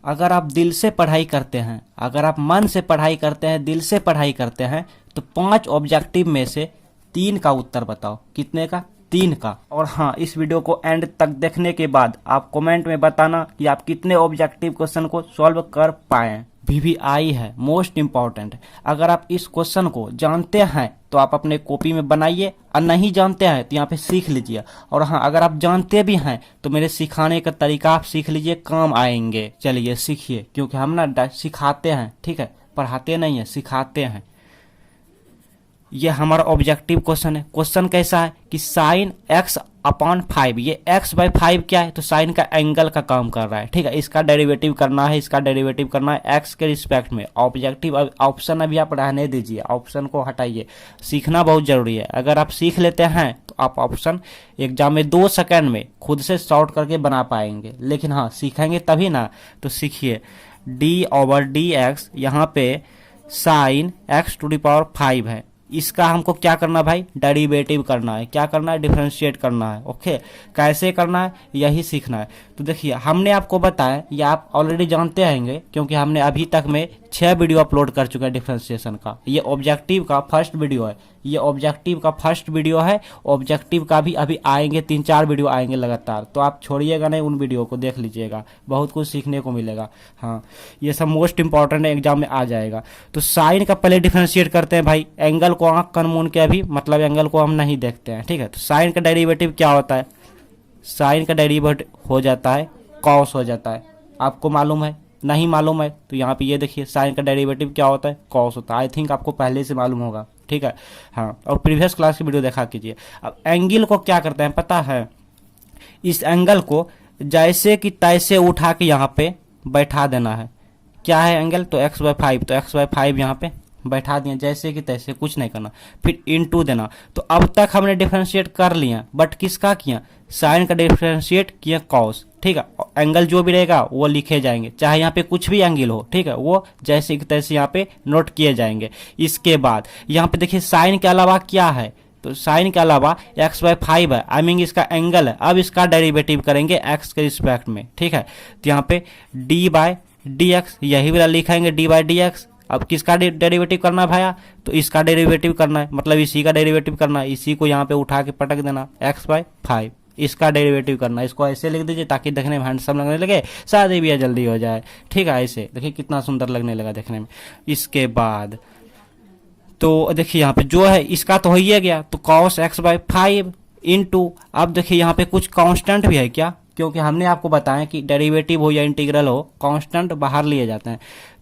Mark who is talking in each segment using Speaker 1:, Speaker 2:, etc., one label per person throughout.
Speaker 1: अगर आप दिल से पढ़ाई करते हैं, अगर आप मन से पढ़ाई करते हैं, दिल से पढ़ाई करते हैं, तो 5 ऑब्जेक्टिव में से 3 का उत्तर बताओ। कितने का? 3 का। और हाँ, इस वीडियो को एंड तक देखने के बाद आप कमेंट में बताना कि आप कितने ऑब्जेक्टिव क्वेश्चन को सॉल्व कर पाए। VVI है मोस्ट इम्पॉर्टेंट। अगर आप इस क्वेश्चन को जानते हैं तो आप अपने कॉपी में बनाइए, और नहीं जानते हैं तो यहाँ पे सीख लीजिए। और हाँ, अगर आप जानते भी हैं तो मेरे सिखाने का तरीका आप सीख लीजिए, काम आएंगे। चलिए सीखिए, क्योंकि हम ना सिखाते हैं, ठीक है, पढ़ाते नहीं है, सिखाते हैं। ये हमारा ऑब्जेक्टिव क्वेश्चन है। क्वेश्चन कैसा है कि साइन x अपॉन 5, ये x/5 क्या है? तो साइन का एंगल का काम कर रहा है, ठीक है। इसका डेरिवेटिव करना है, इसका डेरिवेटिव करना है x के रिस्पेक्ट में। ऑब्जेक्टिव ऑप्शन अभी आप रहने दीजिए, ऑप्शन को हटाइए, सीखना बहुत जरूरी है। अगर आप सीख लेते हैं तो आप ऑप्शन एग्जाम में 2 सेकंड में खुद से सॉर्ट करके बना पाएंगे। लेकिन हाँ, सीखेंगे तभी ना। तो सीखिए, d/dx यहाँ पे साइन x⁵ है, इसका हमको क्या करना भाई? डेरिवेटिव करना है। क्या करना है? डिफरेंशिएट करना है। ओके, कैसे करना है यही सीखना है। तो देखिए, हमने आपको बताया, ये आप ऑलरेडी जानते होंगे, क्योंकि हमने अभी तक में 6 वीडियो अपलोड कर चुके हैं डिफरेंशिएशन का। ये ऑब्जेक्टिव का फर्स्ट वीडियो है, ये ऑब्जेक्टिव का फर्स्ट वीडियो है। ऑब्जेक्टिव का भी अभी आएंगे, 3-4 वीडियो आएंगे लगातार, तो आप छोड़िएगा नहीं, उन वीडियो को देख लीजिएगा, बहुत कुछ सीखने को मिलेगा। हाँ, ये सब मोस्ट इंपॉर्टेंट है, एग्जाम में आ जाएगा। तो साइन का पहले डिफरेंशिएट करते हैं भाई। एंगल को आंख कान मूंद के अभी, मतलब एंगल को हम नहीं देखते हैं, ठीक है। तो साइन का डेरिवेटिव क्या होता है? साइन का डेरिवेटिव हो जाता है कॉस हो जाता है। आपको मालूम है? नहीं मालूम है तो यहाँ पे ये देखिए, साइन का डेरिवेटिव क्या होता है? कॉस होता है। आई थिंक आपको पहले से मालूम होगा, ठीक है। हाँ, और प्रीवियस क्लास की वीडियो देखा कीजिए। अब एंगल को क्या करते हैं पता है? इस एंगल को जैसे कि तैसे उठा के यहाँ पे बैठा देना है। क्या है एंगल? तो x/5, तो x/5 यहाँ पे बैठा दिया, जैसे कि तैसे, कुछ नहीं करना। फिर इनटू देना। तो अब तक हमने डिफरेंशिएट कर लिया, बट किसका किया? साइन का डिफरेंशिएट किया कॉस, ठीक है। एंगल जो भी रहेगा वो लिखे जाएंगे, चाहे यहाँ पे कुछ भी एंगल हो, ठीक है, वो जैसे कि तैसे यहाँ पे नोट किए जाएंगे। इसके बाद यहाँ पे देखिए, साइन के अलावा क्या है? तो साइन के अलावा x/5 है, आई मीन इसका एंगल है। अब इसका डेरिवेटिव करेंगे x के रिस्पेक्ट में, ठीक है। तो यहाँ पे d/dx यही वाला लिखेंगे, d/dx। अब किसका डेरिवेटिव करना है भैया? तो इसका डेरिवेटिव करना है, मतलब इसी का डेरिवेटिव करना है। इसी को यहाँ पे उठा के पटक देना, x/5 इसका डेरिवेटिव करना है। इसको ऐसे लिख दीजिए ताकि देखने में हैंडसम लगने लगे, शादी भी जल्दी हो जाए, ठीक है। ऐसे देखिए कितना सुंदर लगने लगा देखने में। इसके बाद तो देखिए यहाँ पे जो है इसका तो हो ही गया, तो cos x/5 इंटू, अब देखिए यहाँ पे कुछ कांस्टेंट भी है क्या? क्योंकि हमने आपको बताया कि डेरिवेटिव हो या इंटीग्रल हो, कांस्टेंट बाहर लिए जाते हैं।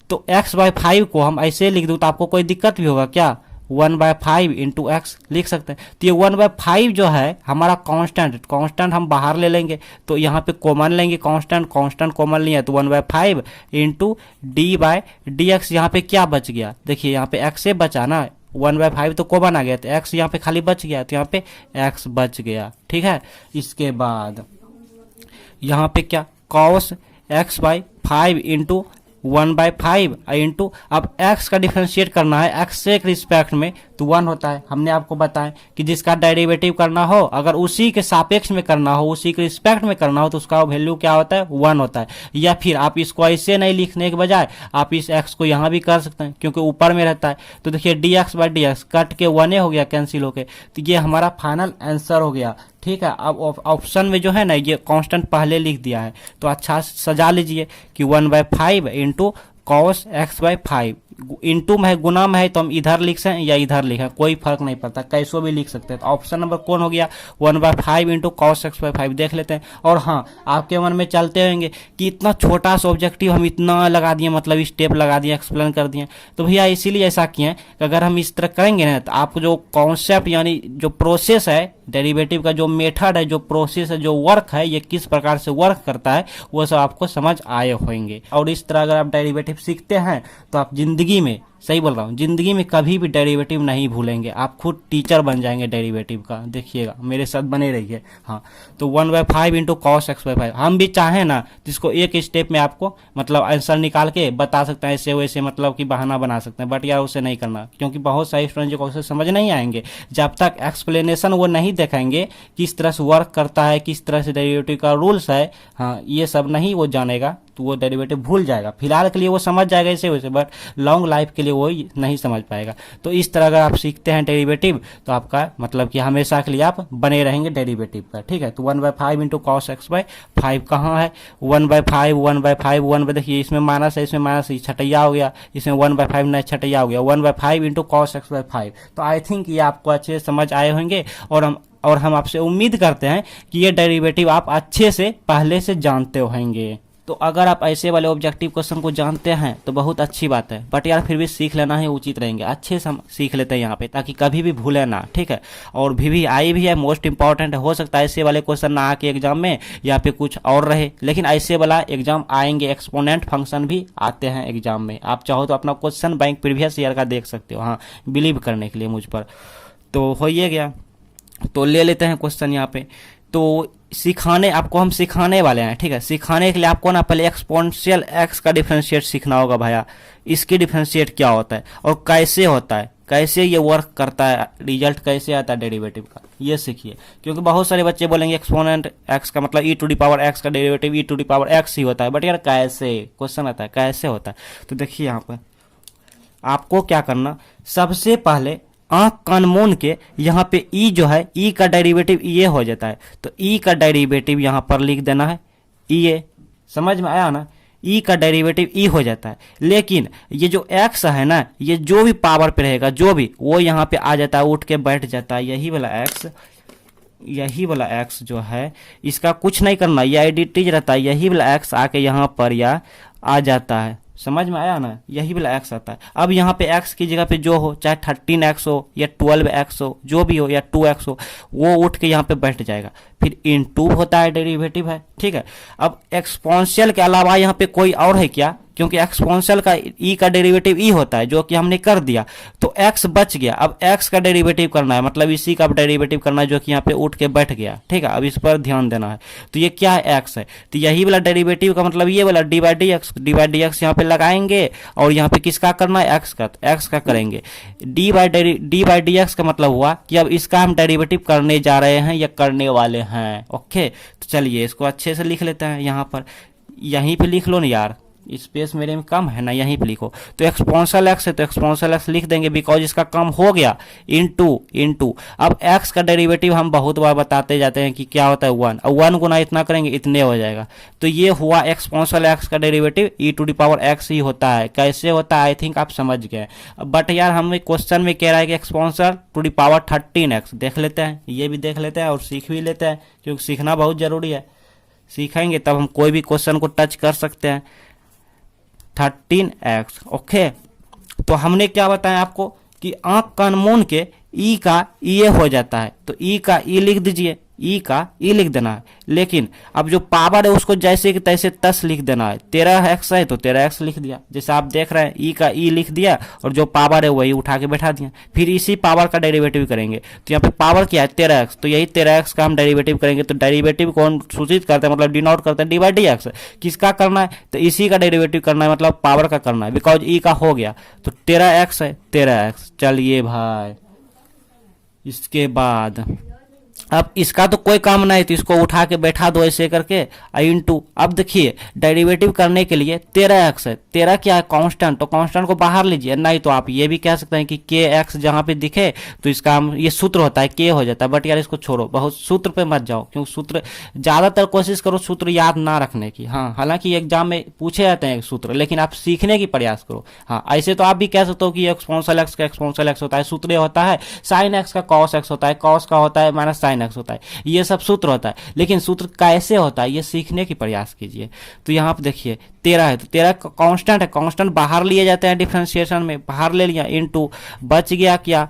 Speaker 1: तो x/5 को हम ऐसे लिख दूं तो आपको कोई दिक्कत भी होगा क्या? 1/5 इंटू एक्स लिख सकते हैं। तो ये 1/5 जो है हमारा कांस्टेंट हम बाहर ले लेंगे, तो यहाँ पे कॉमन लेंगे, कांस्टेंट कॉमन लिया, तो 1/5 इंटू d/dx। यहाँ पे क्या बच गया? देखिए यहाँ पे x से बचा ना, 1/5 तो कॉमन आ गया, तो x यहाँ पे खाली बच गया, तो यहाँ पे x बच गया, ठीक है। इसके बाद यहाँ पे क्या? cos x/5 इंटू 1/5 इंटू, अब x का डिफरेंशिएट करना है x से एक रिस्पेक्ट में, तो 1 होता है। हमने आपको बताया कि जिसका डेरिवेटिव करना हो, अगर उसी के सापेक्ष में करना हो, उसी के रिस्पेक्ट में करना हो, तो उसका वैल्यू क्या होता है? 1 होता है। या फिर आप इसको ऐसे नहीं लिखने के बजाय आप इस x को यहाँ भी कर सकते हैं, क्योंकि ऊपर में रहता है। तो देखिए dx/dx कट के 1 हो गया, कैंसिल हो गया, तो ये हमारा फाइनल आंसर हो गया, ठीक है। अब ऑप्शन में जो है ना, ये कांस्टेंट पहले लिख दिया है, तो अच्छा सजा लीजिए कि 1/5 इंटू cos x/5 इंटू में है, गुना में है, तो हम इधर लिख सकते हैं या इधर लिखें, कोई फर्क नहीं पड़ता, कैसो भी लिख सकते हैं। तो ऑप्शन नंबर कौन हो गया? 1/5 इंटू cos x/5 देख लेते हैं। और हाँ, आपके मन में चलते होंगे कि इतना छोटा सा ऑब्जेक्टिव हम इतना लगा दिए, मतलब स्टेप लगा दिए, एक्सप्लेन कर दिए। तो भैया इसीलिए ऐसा किए कि अगर हम इस तरह करेंगे ना, तो आपको जो कॉन्सेप्ट यानी जो प्रोसेस है डेरिवेटिव का, जो मेथड है, जो प्रोसेस है, जो वर्क है, ये किस प्रकार से वर्क करता है, वो सब आपको समझ आए होंगे। और इस तरह अगर आप डेरिवेटिव सीखते हैं तो आप जिंदगी में सही बोल रहा हूँ, जिंदगी में कभी भी डेरिवेटिव नहीं भूलेंगे, आप खुद टीचर बन जाएंगे डेरिवेटिव का, देखिएगा मेरे साथ बने रहिए। हाँ, तो 1/5 इंटू कॉस x/5 हम भी चाहें ना जिसको एक स्टेप में आपको मतलब आंसर निकाल के बता सकते हैं ऐसे वैसे, मतलब कि बहाना बना सकते हैं, बट यार उसे नहीं करना, क्योंकि बहुत सारे स्टूडेंट जो क्वेश्चन समझ नहीं आएंगे जब तक एक्सप्लेनेशन वो नहीं देखेंगे किस तरह से वर्क करता है, किस तरह से डेरिवेटिव का रूल्स है, हाँ ये सब नहीं वो जानेगा तो वो डेरिवेटिव भूल जाएगा। फिलहाल के लिए वो समझ जाएगा ऐसे वैसे, बट लॉन्ग लाइफ के लिए वो नहीं समझ पाएगा। तो इस तरह अगर आप सीखते हैं डेरिवेटिव तो आपका मतलब कि हमेशा के लिए आप बने रहेंगे डेरिवेटिव पर, ठीक है। तो 1/5 इंटू कॉस x/5 कहाँ है, 1/5 1/5 1, देखिए इसमें माइनस है, इसमें माइनस छटैया हो गया, इसमें 1/5 नहीं छटैया हो गया, 1/5 इंटू कॉस x/5। तो आई थिंक ये आपको अच्छे से समझ आए होंगे और हम आपसे उम्मीद करते हैं कि ये डेरिवेटिव आप अच्छे से पहले से जानते होंगे। तो अगर आप ऐसे वाले ऑब्जेक्टिव क्वेश्चन को जानते हैं तो बहुत अच्छी बात है, बट यार फिर भी सीख लेना ही उचित रहेंगे, अच्छे से हम सीख लेते हैं यहाँ पे ताकि कभी भी भूले ना, ठीक है। और VVI भी है, मोस्ट इंपॉर्टेंट है, हो सकता है ऐसे वाले क्वेश्चन ना आके एग्जाम में या पे कुछ और रहे, लेकिन ऐसे वाला एग्जाम आएंगे। एक्सपोनेंट फंक्शन भी आते हैं एग्जाम में, आप चाहो तो अपना क्वेश्चन बैंक प्रीवियस ईयर का देख सकते हो, हाँ बिलीव करने के लिए मुझ पर। तो हो ही गया, तो ले लेते हैं क्वेश्चन यहाँ पे। तो सिखाने आपको हम सिखाने वाले हैं, ठीक है। सिखाने के लिए आपको ना पहले एक्सपोनेंशियल x का डिफरेंशिएट सीखना होगा भैया, इसकी डिफरेंशिएट क्या होता है और कैसे होता है, कैसे ये वर्क करता है, रिजल्ट कैसे आता है डेरिवेटिव का, ये सीखिए। क्योंकि बहुत सारे बच्चे बोलेंगे एक्सपोनेंट x का मतलब e⁻x का डेरिवेटिव e⁻x ही होता है, बट यार कैसे, क्वेश्चन आता है कैसे होता है। तो देखिए यहाँ पर आपको क्या करना, सबसे पहले आंख कान मूंद के यहाँ पे ई जो है, ई का डेरिवेटिव ये हो जाता है, तो ई का डेरिवेटिव यहाँ पर लिख देना है ये, समझ में आया ना, ई का डेरिवेटिव ई हो जाता है। लेकिन ये जो एक्स है ना, ये जो भी पावर पे रहेगा जो भी, वो यहाँ पे आ जाता है, उठ के बैठ जाता है, यही वाला एक्स जो है इसका कुछ नहीं करना, ये आइडेंटिटी रहता है, यही वाला एक्स आके यहाँ पर या आ जाता है, समझ में आया ना, यही वाला एक्स आता है। अब यहाँ पे एक्स की जगह पे जो हो, चाहे 13x हो या 12x हो, जो भी हो, या 2x हो, वो उठ के यहाँ पे बैठ जाएगा, फिर इनटू होता है, डेरिवेटिव है, ठीक है। अब एक्सपोनेंशियल के अलावा यहाँ पे कोई और है क्या, क्योंकि एक्सपोनेंशियल का ई का डेरिवेटिव ई होता है, जो कि हमने कर दिया, तो एक्स बच गया। अब एक्स का डेरिवेटिव करना है, मतलब इसी का डेरिवेटिव करना है जो कि यहाँ पे उठ के बैठ गया, ठीक है। अब इस पर ध्यान देना है। तो ये क्या है, एक्स है, तो यही वाला डेरिवेटिव का मतलब ये वाला dy/dx यहाँ पे लगाएंगे, और यहाँ पे किसका करना है, एक्स का करेंगे। dy/dx का मतलब हुआ कि अब इसका हम डेरिवेटिव करने जा रहे हैं या करने वाले हैं, ओके। तो चलिए इसको अच्छे से लिख लेते हैं, यहाँ पर यहीं पे लिख लो ना यार, स्पेस मेरे में कम है ना, यहीं पे लिखो। तो एक्सपोनेंशियल एक्स है तो एक्सपोनेंशियल एक्स लिख देंगे, बिकॉज इसका कम हो गया, इनटू। अब एक्स का डेरिवेटिव हम बहुत बार बताते जाते हैं कि क्या होता है 1, और 1 गुना इतना करेंगे इतने हो जाएगा। तो ये हुआ एक्सपोनेंशियल एक्स का डेरिवेटिव e⁻x ही होता है। कैसे होता है आई थिंक आप समझ गए, बट यार हमें क्वेश्चन में कह रहा है कि एक्सपोनेंशियल टू द 13x, देख लेते हैं, ये भी देख लेते हैं और सीख भी लेते हैं, क्योंकि सीखना बहुत जरूरी है, सीखेंगे तब हम कोई भी क्वेश्चन को टच कर सकते हैं। 13x, okay. तो हमने क्या बताया आपको कि आंख कान मूंद के ई का ये हो जाता है, तो ई का ई लिख दीजिए, ई का ई लिख देना है। लेकिन अब जो पावर है उसको जैसे कि तैसे तस लिख देना है, 13x है तो 13x लिख दिया, जैसे आप देख रहे हैं ई का ई लिख दिया और जो पावर है वही उठा के बैठा दिया। फिर इसी पावर का डेरिवेटिव करेंगे, तो यहाँ पे पावर क्या है 13x, तो यही 13x का हम डेरिवेटिव करेंगे। तो डेरिवेटिव कौन सूचित करते हैं, मतलब डिनोट करते हैं dy/dx, किसका करना है, तो इसी का डेरिवेटिव करना है, मतलब पावर का करना है, बिकॉज ई का हो गया, तो 13x है 13x। चलिए भाई, इसके बाद अब इसका तो कोई काम नहीं, तो इसको उठा के बैठा दो ऐसे करके, इनटू। अब देखिए डेरिवेटिव करने के लिए 13x है, 13 क्या है कांस्टेंट, तो कांस्टेंट को बाहर लीजिए, नहीं तो आप ये भी कह सकते हैं कि kx जहां पे दिखे तो इसका हम ये सूत्र होता है k हो जाता है, बट यार इसको छोड़ो, बहुत सूत्र पे मत जाओ, क्योंकि सूत्र ज्यादातर कोशिश करो सूत्र याद ना रखने की। हाँ, हालांकि एग्जाम में पूछे जाते हैं सूत्र, लेकिन आप सीखने की प्रयास करो। हाँ, ऐसे तो आप भी कह सकते हो कि एक्सपोनेंशियल एक्स का एक्सपोनेंशियल एक्स होता है, सूत्र होता है, साइन एक्स का कॉस एक्स होता है, कॉस का होता है माइनस साइन साइन एक्स होता है, ये सब सूत्र होता है। लेकिन सूत्र कैसे होता है ये सीखने की प्रयास कीजिए। तो यहाँ पे देखिए 13 है, तो 13 कांस्टेंट है, कांस्टेंट बाहर लिए जाते हैं डिफरेंशिएशन में, बाहर ले लिया इनटू बच गया क्या,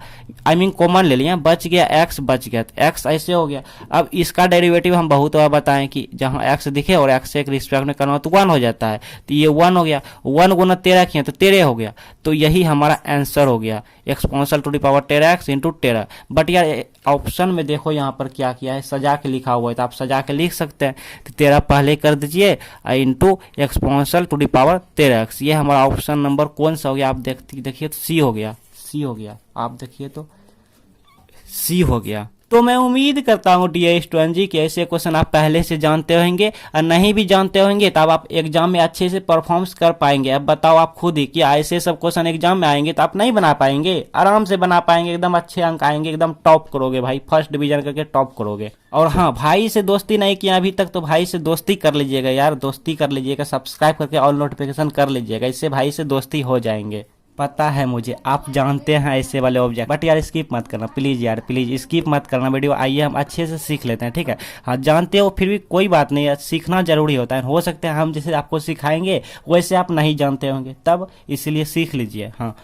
Speaker 1: आई मीन कॉमन ले लिया, बच गया एक्स, बच गया तो एक्स ऐसे हो गया। अब इसका डेरिवेटिव हम बहुत बार बताएं कि जहां एक्स दिखे और एक्स से एक रिस्पेक्ट में करना तो 1 हो जाता है, तो ये 1 हो गया, 1 गुना 13 किया तो 13 हो गया। तो यही हमारा आंसर हो गया exponential to the power 13x into 13। But यार ऑप्शन में देखो यहाँ पर क्या किया है, सजा के लिखा हुआ है, तो आप सजा के लिख सकते हैं। तो 13 पहले कर दीजिए into exponential to the power 13x। ये हमारा ऑप्शन नंबर कौन सा हो गया, आप देखिए तो सी हो गया, सी हो गया, आप देखिए तो सी हो गया। तो मैं उम्मीद करता हूँ डियर स्टूडेंट जी कि ऐसे क्वेश्चन आप पहले से जानते होंगे, और नहीं भी जानते होंगे तब आप एग्जाम में अच्छे से परफॉर्म्स कर पाएंगे। अब बताओ आप खुद ही कि ऐसे सब क्वेश्चन एग्जाम में आएंगे तो आप नहीं बना पाएंगे, आराम से बना पाएंगे, एकदम अच्छे अंक आएंगे, एकदम टॉप करोगे भाई, फर्स्ट डिवीजन करके टॉप करोगे। और हाँ, भाई से दोस्ती नहीं किया अभी तक तो भाई से दोस्ती कर लीजिएगा यार, दोस्ती कर लीजिएगा, सब्सक्राइब करके ऑल नोटिफिकेशन कर लीजिएगा, इससे भाई से दोस्ती हो जाएंगे। पता है मुझे आप जानते हैं ऐसे वाले ऑब्जेक्ट, बट यार स्किप मत करना प्लीज यार, प्लीज स्किप मत करना वीडियो। आइए हम अच्छे से सीख लेते हैं, ठीक है। हाँ जानते हो फिर भी कोई बात नहीं है, सीखना जरूरी होता है। हो सकता है हम जैसे आपको सिखाएंगे वैसे आप नहीं जानते होंगे, तब इसलिए सीख लीजिए। हाँ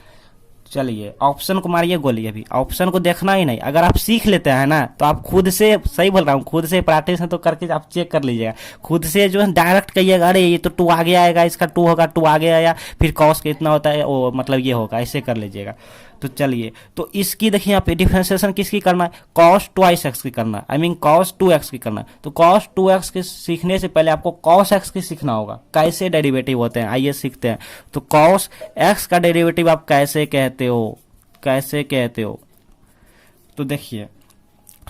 Speaker 1: चलिए ऑप्शन को मारिए गोली, अभी ऑप्शन को देखना ही नहीं। अगर आप सीख लेते हैं ना तो आप खुद से, सही बोल रहा हूँ, खुद से प्रैक्टिस तो करके आप चेक कर लीजिएगा, खुद से जो है डायरेक्ट कहिएगा अरे ये तो 2 आगे आएगा, इसका 2 होगा, 2 आगे आया, फिर कॉस कितना होता है वो मतलब ये होगा, ऐसे कर लीजिएगा। तो चलिए, तो इसकी देखिए यहाँ पे डिफरेंशिएशन किसकी करना है, cos 2x की करना है, आई मीन cos 2x की करना है। तो cos 2x के सीखने से पहले आपको cos x की सीखना होगा, कैसे डेरिवेटिव होते हैं, आइए सीखते हैं। तो cos x का डेरिवेटिव आप कैसे कहते हो, कैसे कहते हो, तो देखिए,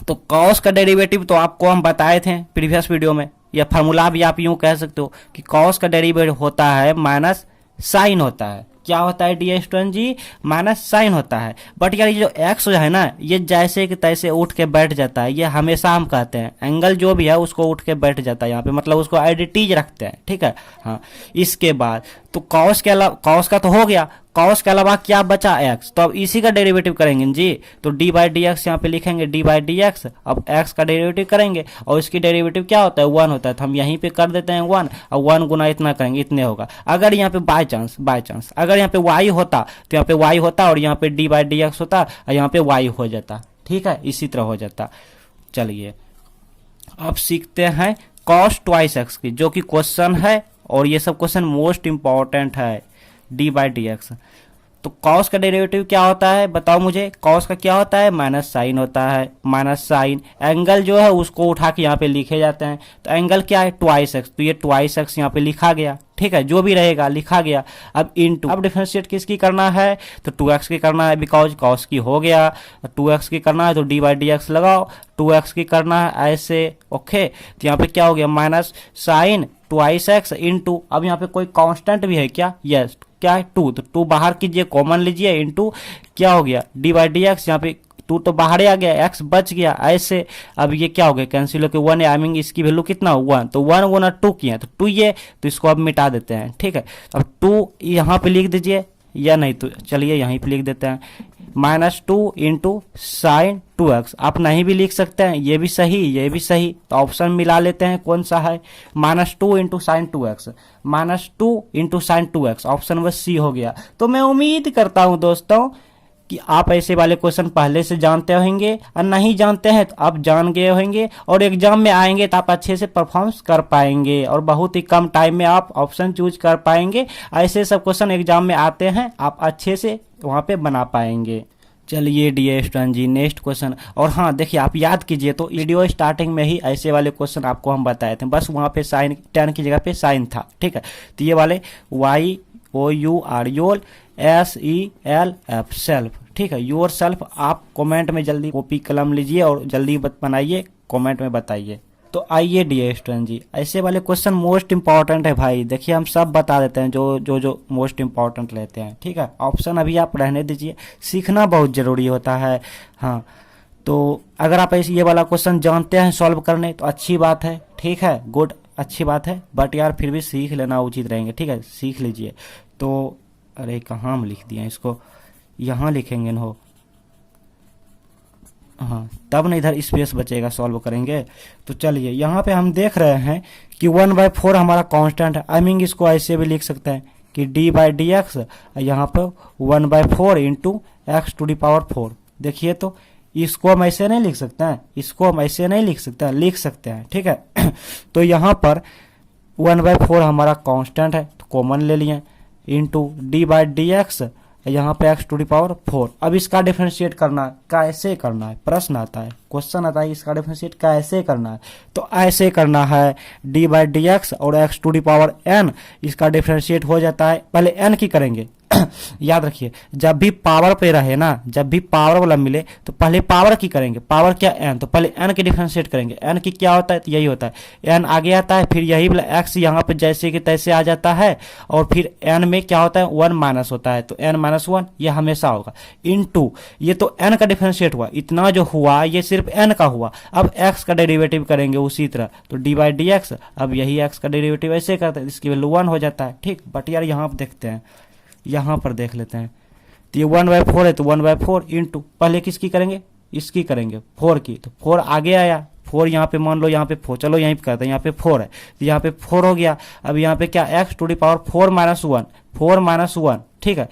Speaker 1: तो cos का डेरिवेटिव तो आपको हम बताए थे प्रीवियस वीडियो में, या फार्मूला भी आप यूं कह सकते हो कि cos का डेरिवेटिव होता है माइनस साइन होता है। क्या होता है डियर स्टूडेंट जी, माइनस साइन होता है। बट यार ये जो एक्स है ना, ये जैसे कि तैसे उठ के बैठ जाता है, ये हमेशा हम कहते हैं एंगल जो भी है उसको उठ के बैठ जाता है यहाँ पे, मतलब उसको एडिटीज रखते हैं, ठीक है। हाँ इसके बाद तो कॉस के अलावा, कॉस का तो हो गया, कॉस के अलावा क्या बचा एक्स, तो अब इसी का डेरिवेटिव करेंगे जी। तो डी बाई डी एक्स यहाँ पे लिखेंगे, डी बाई डी एक्स, अब एक्स का डेरिवेटिव करेंगे और इसकी डेरिवेटिव क्या होता है 1 होता है, तो हम यहीं पे कर देते हैं 1, और 1 गुना इतना करेंगे, इतने होगा। अगर यहाँ पे बाय चांस अगर यहाँ पे y होता तो यहाँ पे y होता और यहाँ पे डी बाई डी एक्स होता और यहाँ पे y हो जाता, ठीक है, इसी तरह हो जाता। चलिए अब सीखते हैं cos 2x की, जो कि क्वेश्चन है और ये सब क्वेश्चन मोस्ट इंपॉर्टेंट है, डी बाई डी एक्स। तो कॉस का डेरिवेटिव क्या होता है बताओ मुझे, कॉस का क्या होता है, माइनस साइन होता है, माइनस साइन। एंगल जो है उसको उठा के यहाँ पे लिखे जाते हैं, तो एंगल क्या है 2x, तो ये 2x यहाँ पे लिखा गया, ठीक है, जो भी रहेगा लिखा गया। अब इनटू, अब डिफरेंशिएट किसकी करना है, तो 2x की करना है, बिकॉज कॉस की हो गया, 2x की करना है तो डी बाई डी एक्स लगाओ, 2x की करना है ऐसे, ओके। तो यहाँ पे क्या हो गया, माइनस साइन 2x इंटू, अब यहाँ पे कोई कांस्टेंट भी है क्या, यस, क्या है 2, तो 2 बाहर कीजिए, कॉमन लीजिए, इंटू क्या हो गया डी बाई डी एक्स, यहाँ पे 2 तो बाहर आ गया, x बच गया ऐसे। अब ये क्या हो गया, कैंसिल होकर 1 आई मीन इसकी वैल्यू कितना 1, तो 1 गुना 2 किया तो 2 ये, तो इसको अब मिटा देते हैं, ठीक है। अब 2 यहाँ पे लिख दीजिए, या नहीं तो चलिए यहीं पे लिख देते हैं, -2 इंटू साइन 2x, आप नहीं भी लिख सकते हैं, ये भी सही ये भी सही, तो ऑप्शन मिला लेते हैं कौन सा है, -2 into sine 2x, -2 into sine 2x, option number C हो गया। तो मैं उम्मीद करता हूं दोस्तों कि आप ऐसे वाले क्वेश्चन पहले से जानते होंगे, और नहीं जानते हैं तो आप जान गए होंगे, और एग्जाम में आएंगे तो आप अच्छे से परफॉर्म्स कर पाएंगे और बहुत ही कम टाइम में आप ऑप्शन चूज कर पाएंगे। ऐसे सब क्वेश्चन एग्जाम में आते हैं, आप अच्छे से वहां पे बना पाएंगे। चलिए डियर स्टूडेंट जी नेक्स्ट क्वेश्चन, और हाँ देखिए आप याद कीजिए तो वीडियो स्टार्टिंग में ही ऐसे वाले क्वेश्चन आपको हम बताए थे, बस वहाँ पे साइन 10 की जगह पे साइन था, ठीक है। तो ये वाले YOUR योल SELF सेल्फ, ठीक है, योर सेल्फ, आप कमेंट में जल्दी कॉपी कलम लीजिए और जल्दी बनाइए, कमेंट में बताइए। तो आइए डियर स्टूडेंट जी, ऐसे वाले क्वेश्चन मोस्ट इंपॉर्टेंट है भाई, देखिए हम सब बता देते हैं जो मोस्ट इंपॉर्टेंट लेते हैं, ठीक है। ऑप्शन अभी आप रहने दीजिए, सीखना बहुत जरूरी होता है। हाँ तो अगर आप ऐसे ये वाला क्वेश्चन जानते हैं सॉल्व करने तो अच्छी बात है, ठीक है, गुड, अच्छी बात है, बट यार फिर भी सीख लेना उचित रहेंगे, ठीक है, सीख लीजिए। तो अरे कहाँ हम लिख दिए इसको, यहाँ लिखेंगे न हो, हाँ तब ना इधर स्पेस बचेगा, सॉल्व करेंगे। तो चलिए यहाँ पे हम देख रहे हैं कि 1/4 हमारा कांस्टेंट है। आई मीन इसको ऐसे भी लिख सकते हैं कि d/dx यहाँ पे 1/4 into x to the power 4। देखिए तो इसको हम ऐसे नहीं लिख सकते हैं, इसको हम ऐसे नहीं लिख सकते हैं, लिख सकते हैं, ठीक है। तो यहाँ पर 1/4 हमारा कांस्टेंट है तो कॉमन ले लिए, इंटू d/dx यहाँ पे x टू दी पावर 4। अब इसका डिफरेंशिएट करना है, कैसे करना है, प्रश्न आता है, क्वेश्चन आता है, इसका डिफरेंशिएट कैसे करना है। तो ऐसे करना है, d/dx और x to the power n, इसका डिफरेंशिएट हो जाता है। पहले n की करेंगे याद रखिए, जब भी पावर पे रहे ना, जब भी पावर वाला मिले तो पहले पावर की करेंगे। पावर क्या n, तो पहले n की डिफरेंशिएट करेंगे। n की क्या होता है, तो यही होता है, n आगे आता है, फिर यही वाला x यहाँ पे जैसे कि तैसे आ जाता है, और फिर n में क्या होता है 1 माइनस होता है, तो n-1 ये हमेशा होगा, इनटू ये तो n का डिफरेंशिएट हुआ, इतना जो हुआ ये सिर्फ n का हुआ। अब x का डेरिवेटिव करेंगे उसी तरह, तो d/dx, अब यही x का डेरिवेटिव ऐसे करते हैं, इसकी वैल्यू 1 हो जाता है, ठीक। बट यार यहाँ पर देखते हैं, यहाँ पर देख लेते हैं, तो ये 1/4 है तो 1/4 इंटू पहले किसकी करेंगे, इसकी करेंगे 4 की, तो 4 आगे आया, 4 यहाँ पे मान लो, यहाँ पे 4, चलो यहीं पे करते हैं, यहाँ पे 4 है तो यहाँ पे 4 हो गया। अब यहाँ पे क्या x टू दी पावर 4-1, ठीक है।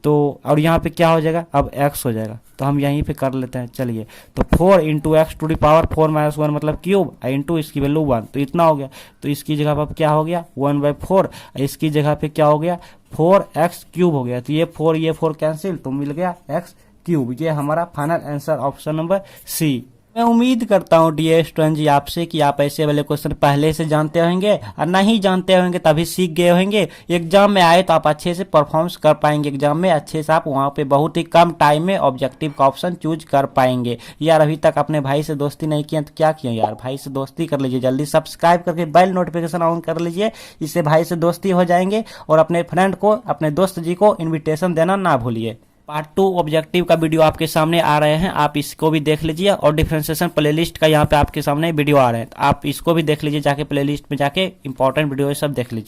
Speaker 1: तो और यहाँ पे क्या हो जाएगा, अब x हो जाएगा, तो हम यहीं पे कर लेते हैं। चलिए तो 4 into x to the power 4-1 मतलब क्यूब, इंटू इसकी वैल्यू 1, तो इतना हो गया। तो इसकी जगह पर क्या हो गया 1/4, इसकी जगह पे क्या हो गया 4x क्यूब हो गया। तो ये 4 कैंसिल, तो मिल गया x क्यूब। ये हमारा final answer option number C. मैं उम्मीद करता हूँ डियर स्टूडेंट जी आपसे कि आप ऐसे वाले क्वेश्चन पहले से जानते होंगे, और नहीं जानते होंगे तभी सीख गए होंगे। एग्जाम में आए तो आप अच्छे से परफॉर्मेंस कर पाएंगे, एग्जाम में अच्छे से आप वहाँ पे बहुत ही कम टाइम में ऑब्जेक्टिव का ऑप्शन चूज कर पाएंगे। यार अभी तक अपने भाई से दोस्ती नहीं किया तो क्या किया यार, भाई से दोस्ती कर लीजिए, जल्दी सब्सक्राइब करके बेल नोटिफिकेशन ऑन कर लीजिए, इससे भाई से दोस्ती हो जाएंगे। और अपने फ्रेंड को, अपने दोस्त जी को इन्विटेशन देना ना भूलिए। पार्ट 2 ऑब्जेक्टिव का वीडियो आपके सामने आ रहे हैं, आप इसको भी देख लीजिए। और डिफरेंशिएशन प्लेलिस्ट का यहाँ पे आपके सामने वीडियो आ रहे हैं, तो आप इसको भी देख लीजिए, जाके प्लेलिस्ट में जाके इंपॉर्टेंट वीडियो सब देख लीजिए।